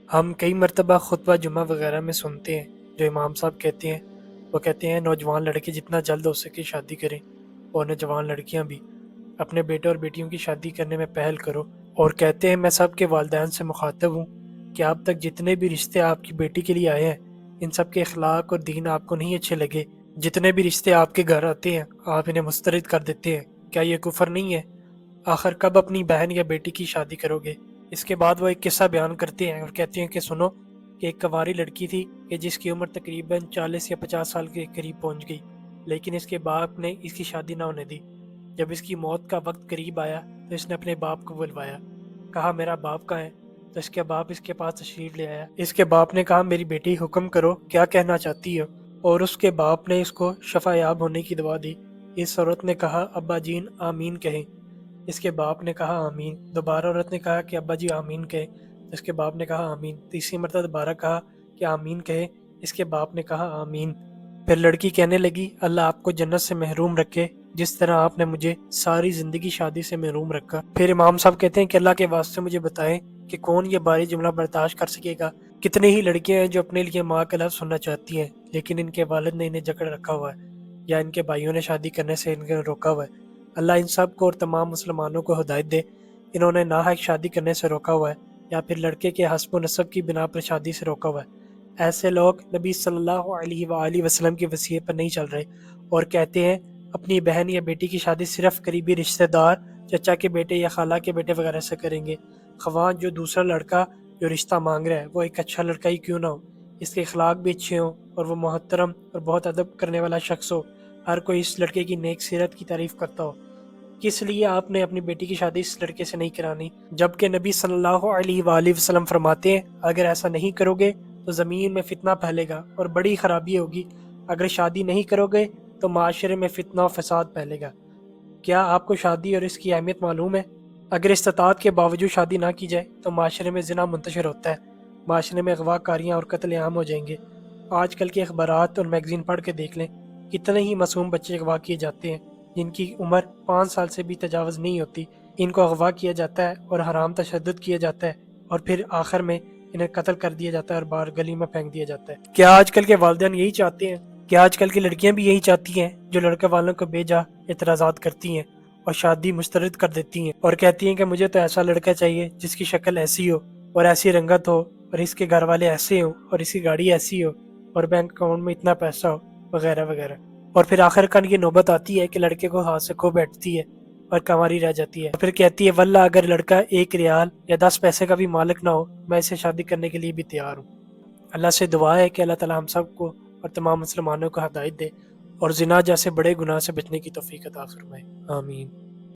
ہم کئی مرتبہ خطبہ جمعہ وغیرہ میں سنتے ہیں جو امام صاحب کہتے ہیں، وہ کہتے ہیں نوجوان لڑکے جتنا جلد ہو سکے شادی کریں، اور نوجوان لڑکیاں بھی اپنے بیٹے اور بیٹیوں کی شادی کرنے میں پہل کرو۔ اور کہتے ہیں میں سب کے والدین سے مخاطب ہوں کہ اب تک جتنے بھی رشتے آپ کی بیٹی کے لیے آئے ہیں ان سب کے اخلاق اور دین آپ کو نہیں اچھے لگے، جتنے بھی رشتے آپ کے گھر آتے ہیں آپ انہیں مسترد کر دیتے ہیں، کیا یہ کفر نہیں ہے؟ آخر کب اپنی بہن یا بیٹی کی شادی کرو گے؟ اس کے بعد وہ ایک قصہ بیان کرتے ہیں اور کہتے ہیں کہ سنو کہ ایک کنواری لڑکی تھی کہ جس کی عمر تقریباً 40 یا 50 سال کے قریب پہنچ گئی، لیکن اس کے باپ نے اس کی شادی نہ ہونے دی۔ جب اس کی موت کا وقت قریب آیا تو اس نے اپنے باپ کو بلوایا، کہا میرا باپ کہاں ہے؟ تو اس کے باپ اس کے پاس تشریف لے آیا۔ اس کے باپ نے کہا میری بیٹی حکم کرو کیا کہنا چاہتی ہو؟ اور اس کے باپ نے اس کو شفا یاب ہونے کی دعا دی۔ اس عورت نے کہا ابا جین آمین کہیں۔ اس کے باپ نے کہا آمین۔ دوبارہ عورت نے کہا کہ ابا جی آمین کہیں۔ اس کے باپ نے کہا آمین۔ تیسری مرتبہ دوبارہ کہا کہ آمین کہے۔ اس کے باپ نے کہا آمین۔ پھر لڑکی کہنے لگی اللہ آپ کو جنت سے محروم رکھے جس طرح آپ نے مجھے ساری زندگی شادی سے محروم رکھا۔ پھر امام صاحب کہتے ہیں کہ اللہ کے واسطے مجھے بتائیں کہ کون یہ باری جملہ برداشت کر سکے گا؟ کتنی ہی لڑکیاں ہیں جو اپنے لیے ماں کا لفظ سننا چاہتی ہیں لیکن ان کے والد نے انہیں جکڑ رکھا ہوا ہے یا ان کے بھائیوں نے شادی کرنے سے ان کو روکا ہوا ہے۔ اللہ ان سب کو اور تمام مسلمانوں کو ہدایت دے۔ انہوں نے ناحق شادی کرنے سے روکا ہوا ہے یا پھر لڑکے کے حسب و نسب کی بنا پر شادی سے روکا ہوا ہے۔ ایسے لوگ نبی صلی اللہ علیہ وآلہ وسلم کی وصیت پر نہیں چل رہے اور کہتے ہیں اپنی بہن یا بیٹی کی شادی صرف قریبی رشتہ دار، چچا کے بیٹے یا خالہ کے بیٹے وغیرہ سے کریں گے، خواہ جو دوسرا لڑکا جو رشتہ مانگ رہا ہے وہ ایک اچھا لڑکا ہی کیوں نہ ہو، اس کے اخلاق بھی اچھے ہوں اور وہ محترم اور بہت ادب کرنے والا شخص ہو، ہر کوئی اس لڑکے کی نیک سیرت کی تعریف کرتا ہو۔ کس لیے آپ نے اپنی بیٹی کی شادی اس لڑکے سے نہیں کرانی؟ جبکہ نبی صلی اللہ علیہ وآلہ وسلم فرماتے ہیں اگر ایسا نہیں کرو گے تو زمین میں فتنہ پھیلے گا اور بڑی خرابی ہوگی، اگر شادی نہیں کرو گے تو معاشرے میں فتنہ و فساد پھیلے گا۔ کیا آپ کو شادی اور اس کی اہمیت معلوم ہے؟ اگر استطاعت کے باوجود شادی نہ کی جائے تو معاشرے میں زنا منتشر ہوتا ہے، معاشرے میں اغوا کاریاں اور قتل عام ہو جائیں گے۔ آج کل کے اخبارات اور میگزین پڑھ کے دیکھ لیں، کتنے ہی معصوم بچے اغوا کیے جاتے ہیں جن کی عمر 5 سال سے بھی تجاوز نہیں ہوتی، ان کو اغوا کیا جاتا ہے اور حرام تشدد کیا جاتا ہے اور پھر آخر میں انہیں قتل کر دیا جاتا ہے اور باہر گلی میں پھینک دیا جاتا ہے۔ کیا آج کل کے والدین یہی چاہتے ہیں؟ کیا آج کل کی لڑکیاں بھی یہی چاہتی ہیں جو لڑکے والوں کو بے جا اعتراضات کرتی ہیں اور شادی مسترد کر دیتی ہیں اور کہتی ہیں کہ مجھے تو ایسا لڑکا چاہیے جس کی شکل ایسی ہو اور ایسی رنگت ہو اور اس کے گھر والے ایسے ہوں اور اس کی گاڑی ایسی ہو اور بینک اکاؤنٹ میں اتنا پیسہ ہو وغیرہ وغیرہ، اور پھر آخر کار یہ نوبت آتی ہے کہ لڑکے کو ہاتھ سے کھو بیٹھتی ہے اور کنواری رہ جاتی ہے اور پھر کہتی ہے واللہ اگر لڑکا 1 ریال یا 10 پیسے کا بھی مالک نہ ہو میں اسے شادی کرنے کے لیے بھی تیار ہوں۔ اللہ سے دعا ہے کہ اللہ تعالی ہم سب کو اور تمام مسلمانوں کو ہدایت دے اور زنا جیسے بڑے گناہ سے بچنے کی توفیق عطا فرمائے، آمین۔